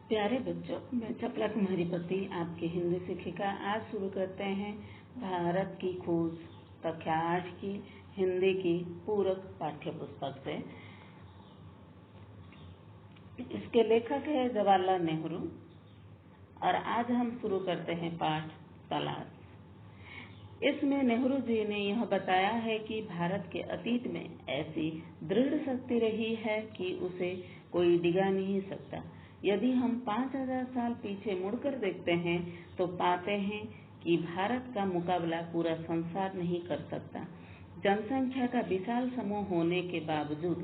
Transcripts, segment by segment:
प्यारे बच्चों, मैं चपला कुमारी पति आपकी हिंदी शिक्षिका। आज शुरू करते हैं भारत की खोज कक्षा 8 की हिंदी की पूरक पाठ्य पुस्तक से। इसके लेखक है जवाहरलाल नेहरू और आज हम शुरू करते हैं पाठ तलाश। इसमें नेहरू जी ने यह बताया है कि भारत के अतीत में ऐसी दृढ़ शक्ति रही है कि उसे कोई डिगा नहीं सकता। यदि हम 5000 साल पीछे मुड़कर देखते हैं तो पाते हैं कि भारत का मुकाबला पूरा संसार नहीं कर सकता। जनसंख्या का विशाल समूह होने के बावजूद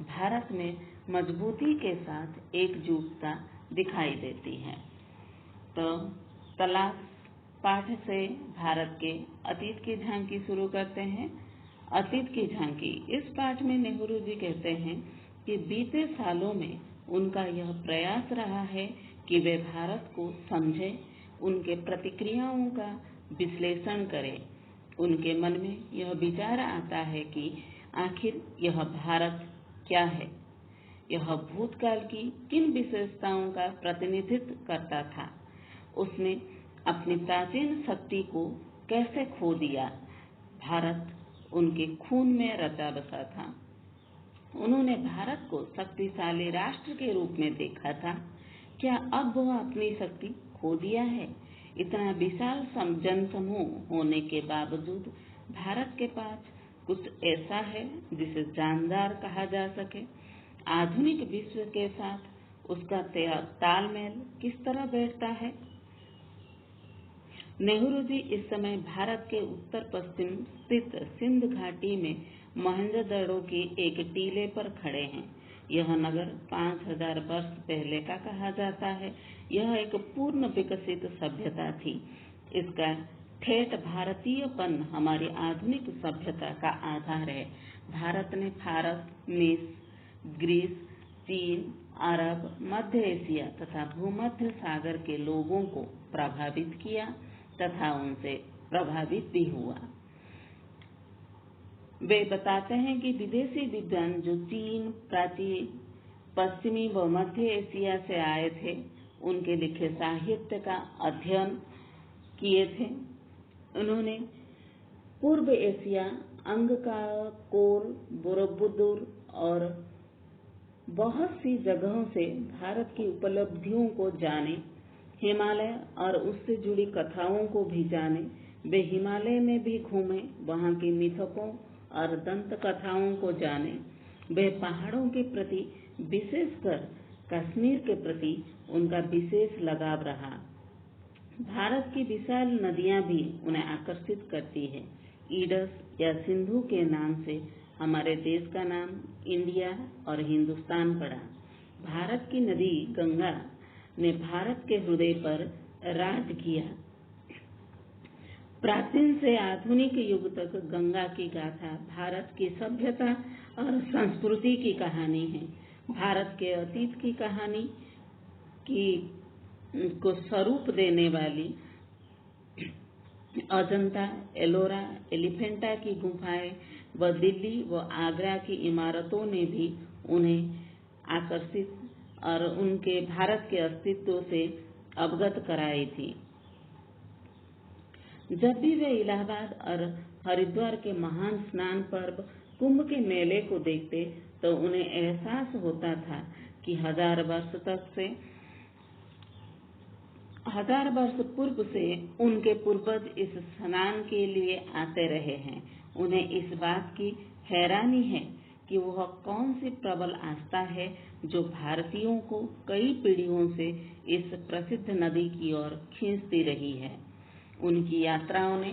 भारत में मजबूती के साथ एकजुटता दिखाई देती है। तो तलाश पाठ से भारत के अतीत की झांकी शुरू करते हैं। अतीत की झांकी। इस पाठ में नेहरू जी कहते हैं कि बीते सालों में उनका यह प्रयास रहा है कि वे भारत को समझें, उनके प्रतिक्रियाओं का विश्लेषण करें। उनके मन में यह विचार आता है कि आखिर यह भारत क्या है, यह भूतकाल की किन विशेषताओं का प्रतिनिधित्व करता था, उसने अपनी प्राचीन शक्ति को कैसे खो दिया। भारत उनके खून में रचा बसा था। उन्होंने भारत को शक्तिशाली राष्ट्र के रूप में देखा था। क्या अब वह अपनी शक्ति खो दिया है? इतना विशाल जनसमूह होने के बावजूद भारत के पास कुछ ऐसा है जिसे जानदार कहा जा सके। आधुनिक विश्व के साथ उसका तालमेल किस तरह बैठता है? नेहरू जी इस समय भारत के उत्तर पश्चिम स्थित सिंध घाटी में मोहनजोदड़ो के एक टीले पर खड़े हैं। यह नगर 5000 वर्ष पहले का कहा जाता है। यह एक पूर्ण विकसित सभ्यता थी। इसका ठेठ भारतीयपन हमारी आधुनिक सभ्यता का आधार है। भारत ने फारस, मिस्र, ग्रीस, चीन, अरब, मध्य एशिया तथा भूमध्य सागर के लोगों को प्रभावित किया तथा उनसे प्रभावित भी हुआ। वे बताते हैं कि विदेशी विद्वान जो चीन, प्राचीन, पश्चिमी व मध्य एशिया से आए थे, उनके लिखे साहित्य का अध्ययन किए थे। उन्होंने पूर्व एशिया, अंगकाकोर, बोरोबुदुर और बहुत सी जगहों से भारत की उपलब्धियों को जाने, हिमालय और उससे जुड़ी कथाओं को भी जाने। वे हिमालय में भी घूमे, वहाँ की मिथकों और दंत कथाओं को जाने। वे पहाड़ों के प्रति, विशेषकर कश्मीर के प्रति उनका विशेष लगाव रहा। भारत की विशाल नदियां भी उन्हें आकर्षित करती है। इंडस या सिंधु के नाम से हमारे देश का नाम इंडिया और हिंदुस्तान पड़ा। भारत की नदी गंगा ने भारत के हृदय पर राज किया। प्राचीन से आधुनिक युग तक गंगा की गाथा भारत की सभ्यता और संस्कृति की कहानी है। भारत के अतीत की कहानी को स्वरूप देने वाली अजंता, एलोरा, एलिफेंटा की गुफाएं व दिल्ली व आगरा की इमारतों ने भी उन्हें आकर्षित और उनके भारत के अस्तित्व से अवगत कराई थी। जब भी वे इलाहाबाद और हरिद्वार के महान स्नान पर्व कुंभ के मेले को देखते तो उन्हें एहसास होता था कि 1000 वर्ष पूर्व से उनके पूर्वज इस स्नान के लिए आते रहे हैं। उन्हें इस बात की हैरानी है कि वह कौन सी प्रबल आस्था है जो भारतीयों को कई पीढ़ियों से इस प्रसिद्ध नदी की ओर खींचती रही है। उनकी यात्राओं ने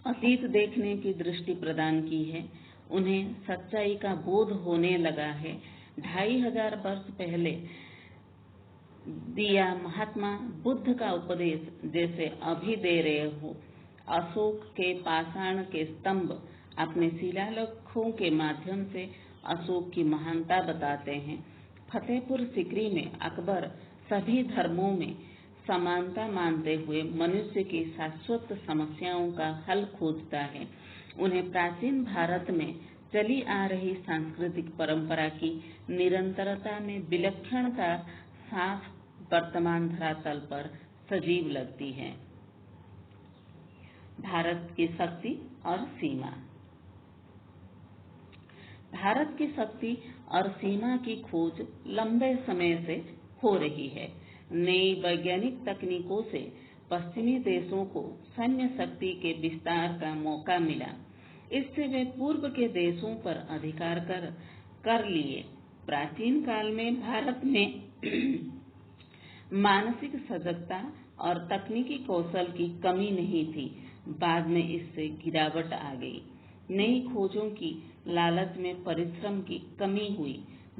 अतीत देखने की दृष्टि प्रदान की है। उन्हें सच्चाई का बोध होने लगा है। 2500 वर्ष पहले दिया महात्मा बुद्ध का उपदेश जैसे अभी दे रहे हो। अशोक के पाषाण के स्तंभ अपने शिलालेखों के माध्यम से अशोक की महानता बताते हैं। फतेहपुर सीकरी में अकबर सभी धर्मों में समानता मानते हुए मनुष्य की शाश्वत समस्याओं का हल खोजता है। उन्हें प्राचीन भारत में चली आ रही सांस्कृतिक परंपरा की निरंतरता में विलक्षणता साफ वर्तमान धरातल पर सजीव लगती है। भारत की शक्ति और सीमा। भारत की शक्ति और सीमा की खोज लंबे समय से हो रही है। नई वैज्ञानिक तकनीकों से पश्चिमी देशों को सैन्य शक्ति के विस्तार का मौका मिला। इससे वे पूर्व के देशों पर अधिकार कर लिए। प्राचीन काल में भारत में मानसिक सजगता और तकनीकी कौशल की कमी नहीं थी। बाद में इससे गिरावट आ गई। नई खोजों की लालच में परिश्रम की कमी हुई।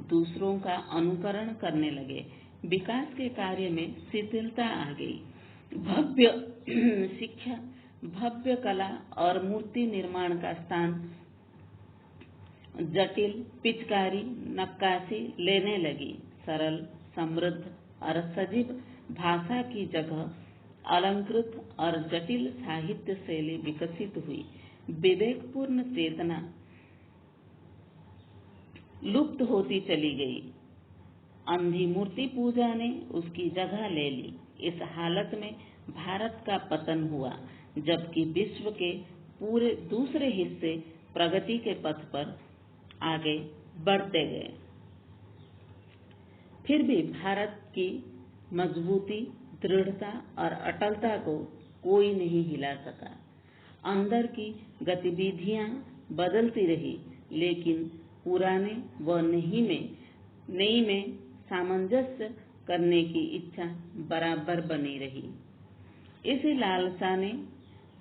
दूसरों का अनुकरण करने लगे। विकास के कार्य में शिथिलता आ गई। भव्य शिक्षा, भव्य कला और मूर्ति निर्माण का स्थान जटिल पिचकारी नक्काशी लेने लगी। सरल, समृद्ध और सजीव भाषा की जगह अलंकृत और जटिल साहित्य शैली विकसित हुई। विवेकपूर्ण चेतना लुप्त होती चली गई। अंधी मूर्ति पूजा ने उसकी जगह ले ली। इस हालत में भारत का पतन हुआ, जबकि विश्व के पूरे दूसरे हिस्से प्रगति के पथ पर आगे बढ़ते गए। फिर भी भारत की मजबूती, दृढ़ता और अटलता को कोई नहीं हिला सका। अंदर की गतिविधियां बदलती रही, लेकिन पुराने व नई में सामंजस्य करने की इच्छा बराबर बनी रही। इसी लालसा ने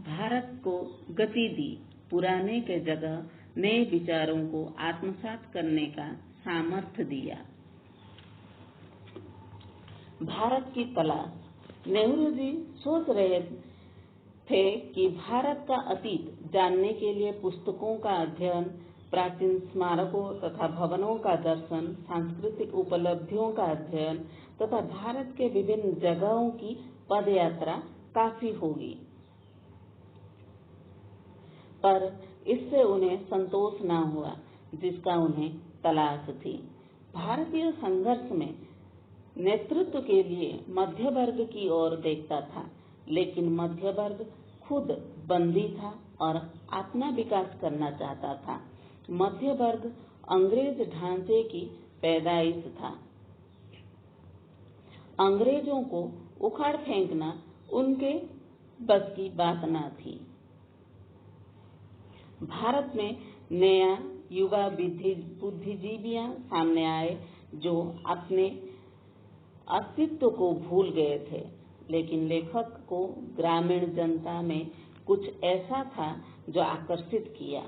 भारत को गति दी। पुराने के जगह नए विचारों को आत्मसात करने का सामर्थ्य दिया। भारत की तलाश। नेहरू जी सोच रहे थे कि भारत का अतीत जानने के लिए पुस्तकों का अध्ययन, प्राचीन स्मारकों तथा भवनों का दर्शन, सांस्कृतिक उपलब्धियों का अध्ययन तथा भारत के विभिन्न जगहों की पदयात्रा काफी होगी। पर इससे उन्हें संतोष न हुआ जिसका उन्हें तलाश थी। भारतीय संघर्ष में नेतृत्व के लिए मध्य वर्ग की ओर देखता था, लेकिन मध्य वर्ग खुद बंदी था और अपना विकास करना चाहता था। मध्य वर्ग अंग्रेज ढांचे की पैदाइश था। अंग्रेजों को उखाड़ फेंकना उनके बस की बात न थी। भारत में नया युवा बुद्धिजीवियां सामने आए जो अपने अस्तित्व को भूल गए थे, लेकिन लेखक को ग्रामीण जनता में कुछ ऐसा था जो आकर्षित किया।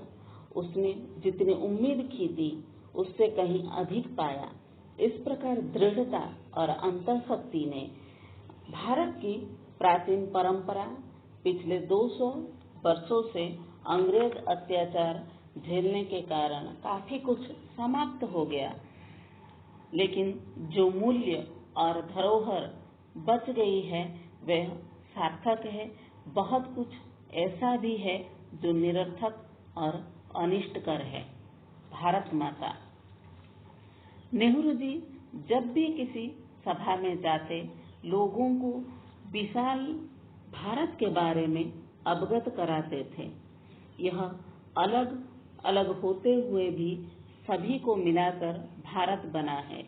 उसने जितनी उम्मीद की थी उससे कहीं अधिक पाया। इस प्रकार दृढ़ता और अंतःशक्ति ने भारत की प्राचीन परंपरा पिछले 200 वर्षों से अंग्रेज अत्याचार झेलने के कारण काफी कुछ समाप्त हो गया, लेकिन जो मूल्य और धरोहर बच गई है वह सार्थक है। बहुत कुछ ऐसा भी है जो निरर्थक और अनिष्टकर है। भारत माता। नेहरू जी जब भी किसी सभा में जाते, लोगों को विशाल भारत के बारे में अवगत कराते थे। यह अलग अलग होते हुए भी सभी को मिलाकर भारत बना है।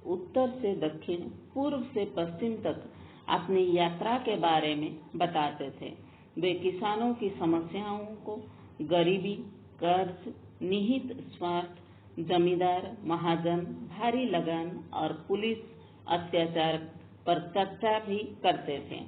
उत्तर से दक्षिण, पूर्व से पश्चिम तक अपनी यात्रा के बारे में बताते थे। वे किसानों की समस्याओं को, गरीबी, कर्ज, निहित स्वार्थ, जमींदार, महाजन, भारी लगान और पुलिस अत्याचार पर चर्चा भी करते थे।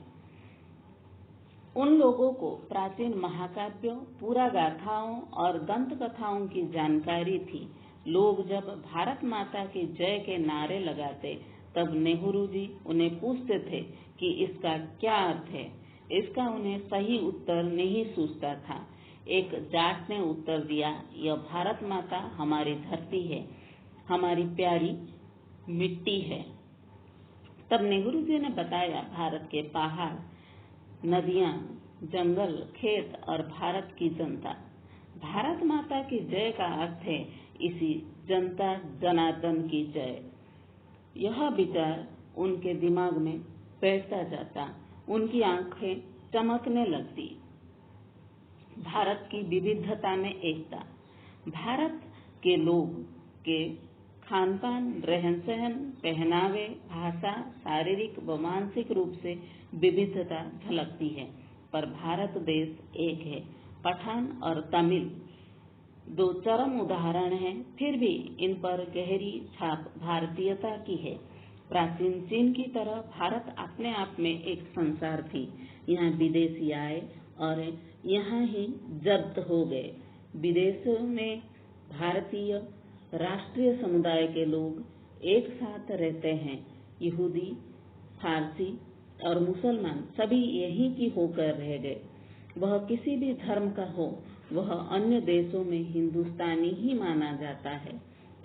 उन लोगों को प्राचीन महाकाव्यों, पुरा गाथाओं और दंत कथाओं की जानकारी थी। लोग जब भारत माता की जय के नारे लगाते, तब नेहरू जी उन्हें पूछते थे कि इसका क्या अर्थ है। इसका उन्हें सही उत्तर नहीं सूझता था। एक जाट ने उत्तर दिया, यह भारत माता हमारी धरती है, हमारी प्यारी मिट्टी है। तब नेहरू जी ने बताया, भारत के पहाड़, नदियां, जंगल, खेत और भारत की जनता। भारत माता की जय का अर्थ है इसी जनता जनार्दन की जय। यह विचार उनके दिमाग में बैठता जाता, उनकी आंखें चमकने लगती। भारत की विविधता में एकता। भारत के लोग के खान पान, रहन सहन, पहनावे, भाषा, शारीरिक व मानसिक रूप से विविधता झलकती है, पर भारत देश एक है। पठान और तमिल दो चरम उदाहरण हैं, फिर भी इन पर गहरी छाप भारतीयता की है। प्राचीन चीन की तरह भारत अपने आप में एक संसार थी। यहाँ विदेशी आए और यहाँ ही जब्त हो गए। विदेशों में भारतीय राष्ट्रीय समुदाय के लोग एक साथ रहते हैं। यहूदी, फारसी और मुसलमान सभी यहीं की होकर रह गए। वह किसी भी धर्म का हो, वह अन्य देशों में हिंदुस्तानी ही माना जाता है।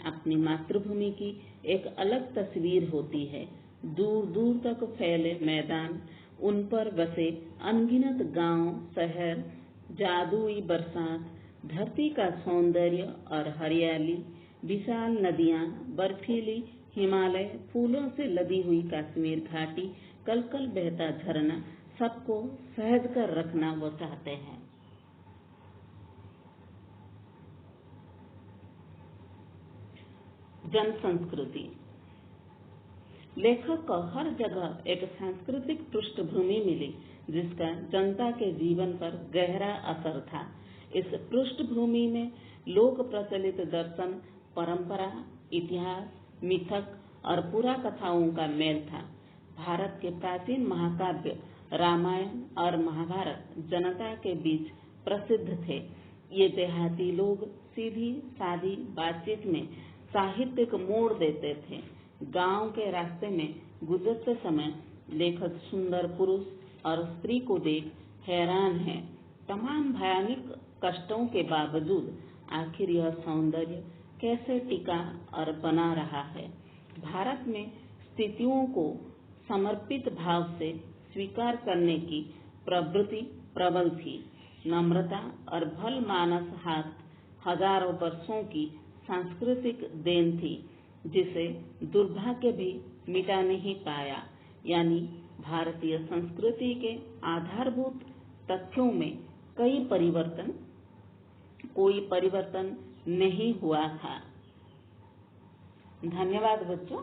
अपनी मातृभूमि की एक अलग तस्वीर होती है। दूर दूर तक फैले मैदान, उन पर बसे अनगिनत गांव, शहर, जादुई बरसात, धरती का सौंदर्य और हरियाली, विशाल नदियां, बर्फीली हिमालय, फूलों से लदी हुई कश्मीर घाटी, कल कल बहता झरना, सबको सहज कर रखना वो चाहते हैं। जन संस्कृति। लेखक को हर जगह एक सांस्कृतिक पृष्ठभूमि मिली जिसका जनता के जीवन पर गहरा असर था। इस पृष्ठभूमि में लोक प्रचलित दर्शन, परंपरा, इतिहास, मिथक और पुराकथाओं का मेल था। भारत के प्राचीन महाकाव्य रामायण और महाभारत जनता के बीच प्रसिद्ध थे। ये देहाती लोग सीधी सादी बातचीत में साहित्यिक मोड़ देते थे। गांव के रास्ते में गुजरते समय लेखक सुंदर पुरुष और स्त्री को देख हैरान है। तमाम भयानक कष्टों के बावजूद आखिर यह सौंदर्य कैसे टिका और बना रहा है। भारत में स्थितियों को समर्पित भाव से स्वीकार करने की प्रवृत्ति प्रबल थी। नम्रता और भल मानस हाथ हजारों वर्षों की सांस्कृतिक देन थी, जिसे दुर्भाग्य भी मिटा नहीं पाया। यानी भारतीय संस्कृति के आधारभूत तथ्यों में कोई परिवर्तन नहीं हुआ था। धन्यवाद बच्चों।